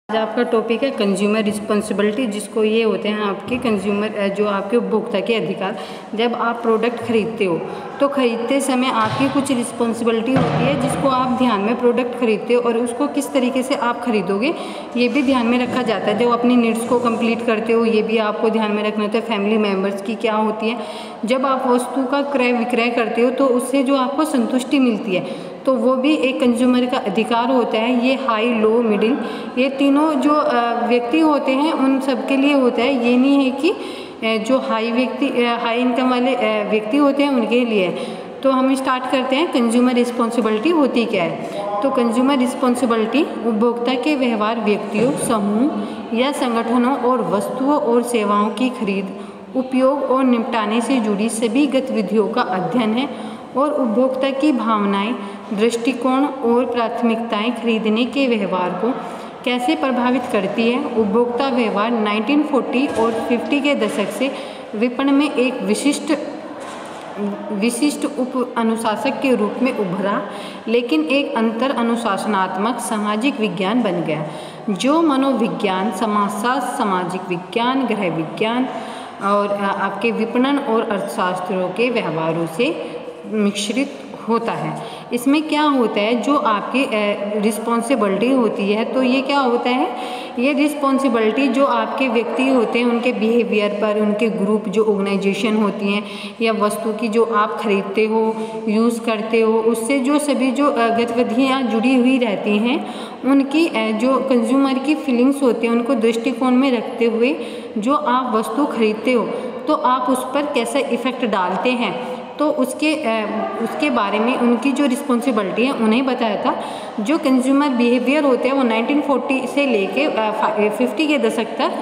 आज आपका टॉपिक है कंज्यूमर रिस्पॉन्सिबिलिटी, जिसको ये होते हैं आपके कंज्यूमर जो आपके उपभोक्ता के अधिकार। जब आप प्रोडक्ट खरीदते हो तो ख़रीदते समय आपकी कुछ रिस्पॉन्सिबिलिटी होती है, जिसको आप ध्यान में प्रोडक्ट खरीदते हो और उसको किस तरीके से आप खरीदोगे ये भी ध्यान में रखा जाता है। जब अपनी नीड्स को कंप्लीट करते हो ये भी आपको ध्यान में रखना होता है। फैमिली मेम्बर्स की क्या होती है, जब आप वस्तु का क्रय विक्रय करते हो तो उससे जो आपको संतुष्टि मिलती है तो वो भी एक कंज्यूमर का अधिकार होता है। ये हाई, लो, मिडिल, ये तीनों जो व्यक्ति होते हैं उन सब के लिए होता है। ये नहीं है कि जो हाई इनकम वाले व्यक्ति होते हैं उनके लिए। तो हम स्टार्ट करते हैं कंज्यूमर रिस्पॉन्सिबिलिटी होती क्या है। तो कंज्यूमर रिस्पॉन्सिबिलिटी उपभोक्ता के व्यवहार व्यक्तियों, समूह या संगठनों और वस्तुओं और सेवाओं की खरीद, उपयोग और निपटाने से जुड़ी सभी गतिविधियों का अध्ययन है और उपभोक्ता की भावनाएं, दृष्टिकोण और प्राथमिकताएं खरीदने के व्यवहार को कैसे प्रभावित करती है। उपभोक्ता व्यवहार 1940 और 50 के दशक से विपणन में एक विशिष्ट उप अनुशासक के रूप में उभरा, लेकिन एक अंतर अनुशासनात्मक सामाजिक विज्ञान बन गया जो मनोविज्ञान, समाजशास्त्र, सामाजिक विज्ञान, गृह विज्ञान और आपके विपणन और अर्थशास्त्रों के व्यवहारों से मिश्रित होता है। इसमें क्या होता है, जो आपकी रिस्पॉन्सिबिलिटी होती है तो ये क्या होता है, ये रिस्पॉन्सिबिलिटी जो आपके व्यक्ति होते हैं उनके बिहेवियर पर, उनके ग्रुप जो ऑर्गेनाइजेशन होती हैं या वस्तु की जो आप खरीदते हो, यूज़ करते हो, उससे जो सभी जो गतिविधियाँ जुड़ी हुई रहती हैं उनकी जो कंज्यूमर की फीलिंग्स होती हैं उनको दृष्टिकोण में रखते हुए जो आप वस्तु खरीदते हो तो आप उस पर कैसा इफ़ेक्ट डालते हैं, तो उसके बारे में उनकी जो रिस्पॉन्सिबिलिटी है उन्हें बताया था। जो कंज्यूमर बिहेवियर होते हैं वो 1940 से लेके 50 के दशक तक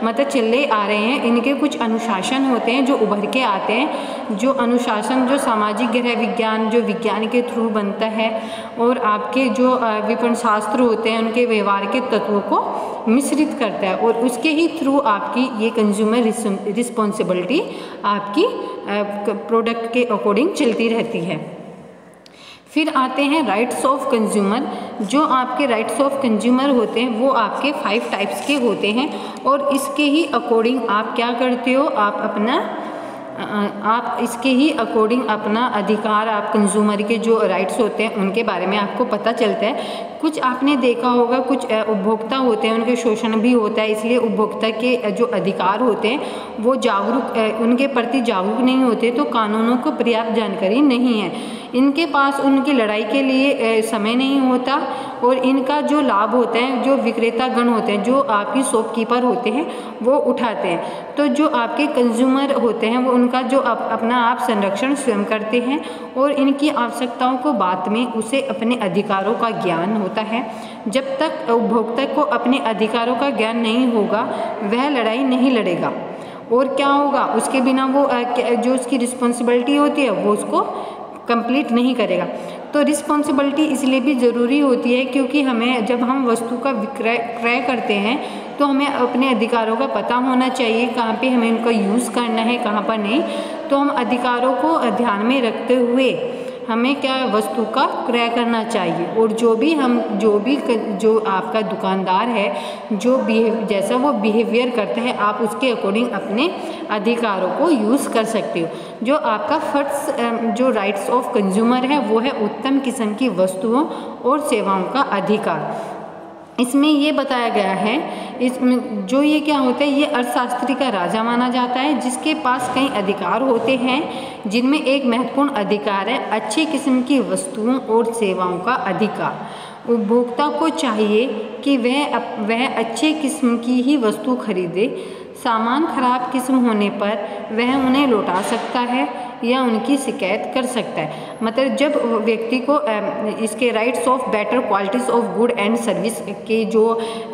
मतलब चले आ रहे हैं। इनके कुछ अनुशासन होते हैं जो उभर के आते हैं। जो अनुशासन जो सामाजिक गृह विज्ञान जो विज्ञान के थ्रू बनता है और आपके जो विपणन शास्त्र होते हैं उनके व्यवहार के तत्वों को मिश्रित करता है और उसके ही थ्रू आपकी ये कंज्यूमर रिस्पॉन्सिबिलिटी आपकी प्रोडक्ट के अकॉर्डिंग चलती रहती है। फिर आते हैं राइट्स ऑफ कंज्यूमर। जो आपके राइट्स ऑफ कंज्यूमर होते हैं वो आपके 5 टाइप्स के होते हैं और इसके ही अकॉर्डिंग आप क्या करते हो, आप इसके ही अकॉर्डिंग अपना अधिकार, आप कंज्यूमर के जो राइट्स होते हैं उनके बारे में आपको पता चलता है। कुछ आपने देखा होगा, कुछ उपभोक्ता होते हैं उनके शोषण भी होता है, इसलिए उपभोक्ता के जो अधिकार होते हैं वो उनके प्रति जागरूक नहीं होते, तो कानूनों को पर्याप्त जानकारी नहीं है, इनके पास उनकी लड़ाई के लिए समय नहीं होता और इनका जो लाभ होता है जो विक्रेता गण होते हैं, जो आपकी शॉपकीपर होते हैं वो उठाते हैं। तो जो आपके कंज्यूमर होते हैं वो उनका जो अपना आप संरक्षण स्वयं करते हैं और इनकी आवश्यकताओं को बाद में उसे अपने अधिकारों का ज्ञान होता है। जब तक उपभोक्ता को अपने अधिकारों का ज्ञान नहीं होगा वह लड़ाई नहीं लड़ेगा और क्या होगा, उसके बिना वो जो उसकी रिस्पॉन्सिबिलिटी होती है वो उसको कंप्लीट नहीं करेगा। तो रिस्पॉन्सिबिलिटी इसलिए भी ज़रूरी होती है क्योंकि हमें जब हम वस्तु का क्रय करते हैं तो हमें अपने अधिकारों का पता होना चाहिए, कहाँ पे हमें उनका यूज़ करना है, कहाँ पर नहीं। तो हम अधिकारों को ध्यान में रखते हुए हमें क्या वस्तु का क्रय करना चाहिए और जो आपका दुकानदार है जैसा वो बिहेवियर करता है आप उसके अकॉर्डिंग अपने अधिकारों को यूज़ कर सकते हो। जो आपका फर्स्ट जो राइट्स ऑफ कंज्यूमर है वो है उत्तम किस्म की वस्तुओं और सेवाओं का अधिकार। इसमें ये बताया गया है, इसमें जो ये क्या होता है, ये अर्थशास्त्री का राजा माना जाता है जिसके पास कई अधिकार होते हैं, जिनमें एक महत्वपूर्ण अधिकार है अच्छी किस्म की वस्तुओं और सेवाओं का अधिकार। उपभोक्ता को चाहिए कि वह अच्छे किस्म की ही वस्तु खरीदे। सामान खराब किस्म होने पर वह उन्हें लौटा सकता है या उनकी शिकायत कर सकता है। मतलब जब व्यक्ति को इसके rights of better qualities of good and service के जो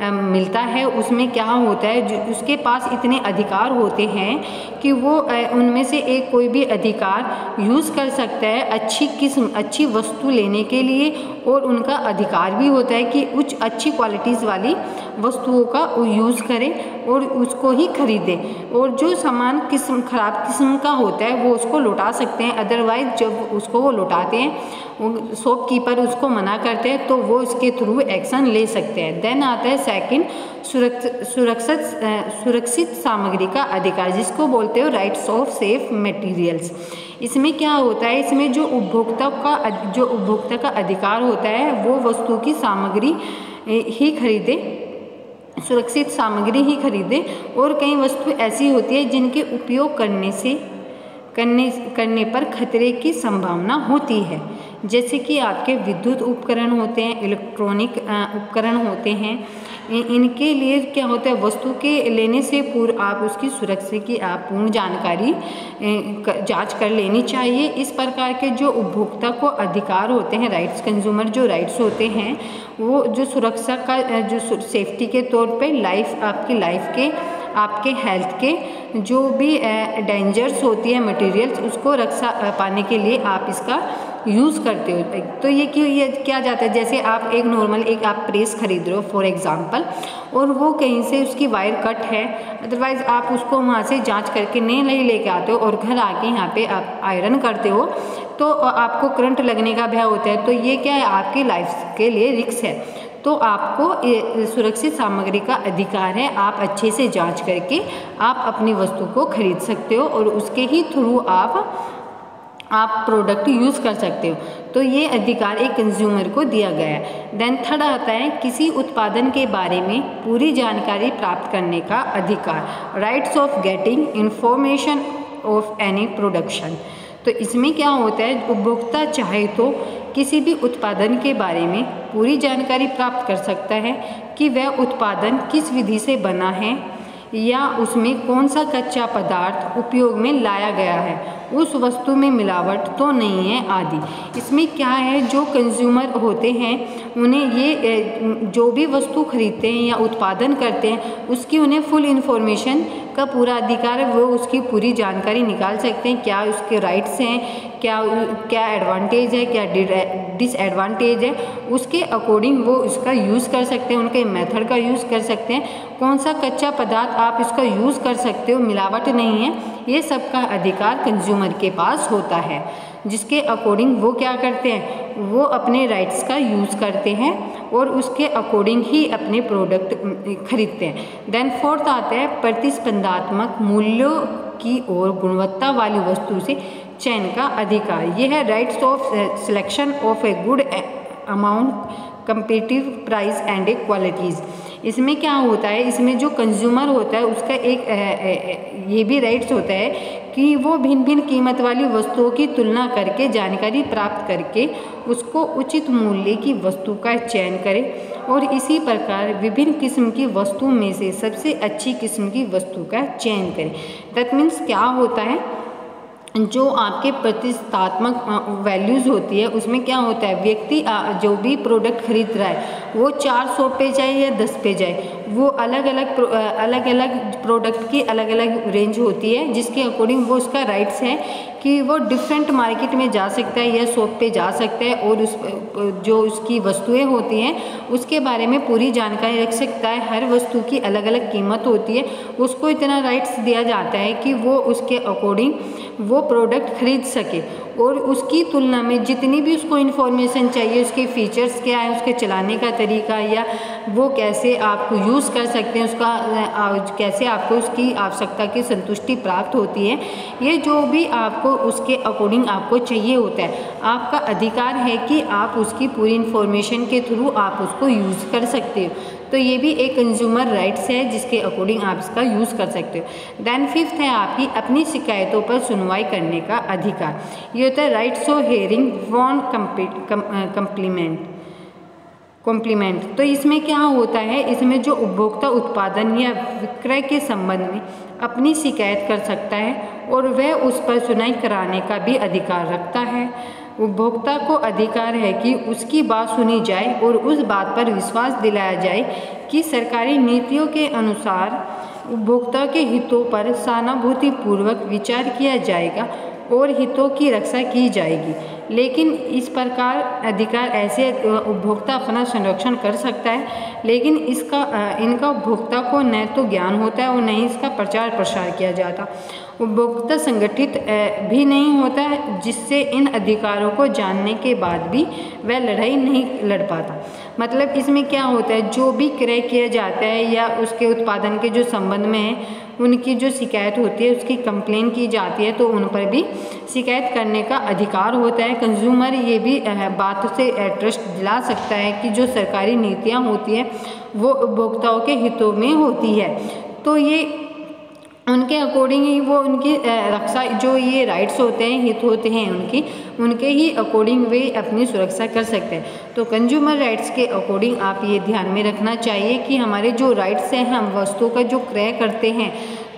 मिलता है उसमें क्या होता है, जो उसके पास इतने अधिकार होते हैं कि वो उनमें से एक कोई भी अधिकार यूज़ कर सकता है अच्छी किस्म अच्छी वस्तु लेने के लिए और उनका अधिकार भी होता है कि अच्छी क्वालिटीज़ वाली वस्तुओं का यूज़ करें और उसको ही खरीदें। और जो सामान ख़राब किस्म का होता है वो उसको लौटा सकते हैं। अदरवाइज़ जब उसको वो लौटाते हैं, शॉपकीपर उसको मना करते हैं तो वो इसके थ्रू एक्शन ले सकते हैं। देन आता है सेकंड, सुरक्षित सामग्री का अधिकार, जिसको बोलते हो राइट्स ऑफ सेफ मटेरियल्स। इसमें क्या होता है, इसमें जो उपभोक्ता का अधिकार होता है वो वस्तु की सामग्री ही खरीदे, सुरक्षित सामग्री ही खरीदे। और कई वस्तु ऐसी होती है जिनके उपयोग करने पर खतरे की संभावना होती है, जैसे कि आपके विद्युत उपकरण होते हैं, इलेक्ट्रॉनिक उपकरण होते हैं। इनके लिए क्या होता है, वस्तु के लेने से पूर्व आप उसकी सुरक्षा की आप पूर्ण जानकारी जांच कर लेनी चाहिए। इस प्रकार के जो उपभोक्ता को अधिकार होते हैं, राइट्स, कंज्यूमर जो राइट्स होते हैं, वो जो सुरक्षा का जो सेफ्टी के तौर पे आपकी लाइफ के, आपके हेल्थ के जो भी डेंजर्स होती है मटेरियल्स, उसको रक्षा पाने के लिए आप इसका यूज़ करते हो। तो ये क्या जाता है, जैसे आप एक नॉर्मल आप प्रेस खरीद रहे हो फॉर एग्जांपल, और वो कहीं से उसकी वायर कट है, अदरवाइज़ आप उसको वहाँ से जांच करके नहीं लेके आते हो और घर आके यहाँ पे आप आयरन करते हो तो आपको करंट लगने का भय होता है। तो ये क्या है, आपकी लाइफ के लिए रिस्क है। तो आपको सुरक्षित सामग्री का अधिकार है, आप अच्छे से जांच करके आप अपनी वस्तु को खरीद सकते हो और उसके ही थ्रू आप प्रोडक्ट यूज़ कर सकते हो। तो ये अधिकार एक कंज्यूमर को दिया गया है। देन थर्ड आता है किसी उत्पादन के बारे में पूरी जानकारी प्राप्त करने का अधिकार, rights of getting information of any production. तो इसमें क्या होता है, उपभोक्ता चाहे तो किसी भी उत्पादन के बारे में पूरी जानकारी प्राप्त कर सकता है कि वह उत्पादन किस विधि से बना है या उसमें कौन सा कच्चा पदार्थ उपयोग में लाया गया है, उस वस्तु में मिलावट तो नहीं है आदि। इसमें क्या है, जो कंज्यूमर होते हैं उन्हें ये जो भी वस्तु खरीदते हैं या उत्पादन करते हैं उसकी उन्हें फुल इन्फॉर्मेशन का पूरा अधिकार है। वो उसकी पूरी जानकारी निकाल सकते हैं, क्या उसके राइट्स हैं, क्या एडवांटेज है, क्या डिसएडवांटेज है, उसके अकॉर्डिंग वो इसका यूज़ कर सकते हैं, उनके मेथड का यूज़ कर सकते हैं, कौन सा कच्चा पदार्थ आप इसका यूज़ कर सकते हो, मिलावट नहीं है, ये सब का अधिकार कंज्यूमर के पास होता है। जिसके अकॉर्डिंग वो क्या करते हैं, वो अपने राइट्स का यूज़ करते हैं और उसके अकॉर्डिंग ही अपने प्रोडक्ट खरीदते हैं। देन फोर्थ आता है प्रतिस्पर्धात्मक मूल्यों की और गुणवत्ता वाली वस्तु से चयन का अधिकार। यह है rights of selection of a good amount competitive price and A qualities. इसमें क्या होता है, इसमें जो कंज्यूमर होता है उसका एक ये भी राइट्स होता है कि वो भिन्न भिन्न कीमत वाली वस्तुओं की तुलना करके जानकारी प्राप्त करके उसको उचित मूल्य की वस्तु का चयन करे और इसी प्रकार विभिन्न किस्म की वस्तु में से सबसे अच्छी किस्म की वस्तु का चयन करे। दैट मीन्स क्या होता है, जो आपके प्रतिस्पर्धात्मक वैल्यूज़ होती है उसमें क्या होता है, व्यक्ति जो भी प्रोडक्ट खरीद रहा है वो 400 पे जाए या 10 पे जाए, वो अलग अलग प्रोडक्ट की अलग अलग रेंज होती है, जिसके अकॉर्डिंग वो उसका राइट्स है कि वो डिफरेंट मार्केट में जा सकता है या शॉप पे जा सकता है और जो उसकी वस्तुएं होती हैं उसके बारे में पूरी जानकारी रख सकता है। हर वस्तु की अलग अलग कीमत होती है, उसको इतना राइट्स दिया जाता है कि वो उसके अकॉर्डिंग वो प्रोडक्ट खरीद सके और उसकी तुलना में जितनी भी उसको इन्फॉर्मेशन चाहिए, उसके फीचर्स क्या है, उसके चलाने का तरीका या वो कैसे आपको यूज़ कर सकते हैं, उसका कैसे आपको उसकी आवश्यकता की संतुष्टि प्राप्त होती है, ये जो भी आपको उसके अकॉर्डिंग आपको चाहिए होता है, आपका अधिकार है कि आप उसकी पूरी इन्फॉर्मेशन के थ्रू आप उसको यूज़ कर सकते हो। तो ये भी एक कंज्यूमर राइट्स है जिसके अकॉर्डिंग आप इसका यूज़ कर सकते हो। देन फिफ्थ है आपकी अपनी शिकायतों पर सुनवाई करने का अधिकार। ये होता है राइट्स ऑफ हेयरिंग वॉन कॉम्प्लीमेंट। तो इसमें क्या होता है, इसमें जो उपभोक्ता उत्पादन या विक्रय के संबंध में अपनी शिकायत कर सकता है और वह उस पर सुनवाई कराने का भी अधिकार रखता है। उपभोक्ता को अधिकार है कि उसकी बात सुनी जाए और उस बात पर विश्वास दिलाया जाए कि सरकारी नीतियों के अनुसार उपभोक्ता के हितों पर सहानुभूतिपूर्वक विचार किया जाएगा और हितों की रक्षा की जाएगी। लेकिन इस प्रकार अधिकार ऐसे उपभोक्ता अपना संरक्षण कर सकता है, लेकिन इनका उपभोक्ता को न तो ज्ञान होता है और न ही इसका प्रचार प्रसार किया जाता। उपभोक्ता संगठित भी नहीं होता है, जिससे इन अधिकारों को जानने के बाद भी वह लड़ाई नहीं लड़ पाता। मतलब इसमें क्या होता है, जो भी क्रय किया जाता है या उसके उत्पादन के जो संबंध में है उनकी जो शिकायत होती है, उसकी कंप्लेन की जाती है, तो उन पर भी शिकायत करने का अधिकार होता है। कंज्यूमर ये भी बात से ट्रस्ट दिला सकता है कि जो सरकारी नीतियाँ होती है वो उपभोक्ताओं के हितों में होती है, तो ये उनके अकॉर्डिंग ही वो उनकी रक्षा, जो ये राइट्स होते हैं, हित होते हैं उनके ही अकॉर्डिंग वे अपनी सुरक्षा कर सकते हैं। तो कंज्यूमर राइट्स के अकॉर्डिंग आप ये ध्यान में रखना चाहिए कि हमारे जो राइट्स हैं, हम वस्तु का जो क्रय करते हैं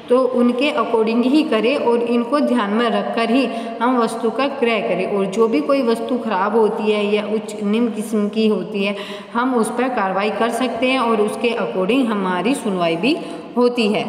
तो उनके अकॉर्डिंग ही करें और इनको ध्यान में रखकर ही हम वस्तु का क्रय करें। और जो भी कोई वस्तु खराब होती है या उच्च निम्न किस्म की होती है, हम उस पर कार्रवाई कर सकते हैं और उसके अकॉर्डिंग हमारी सुनवाई भी होती है।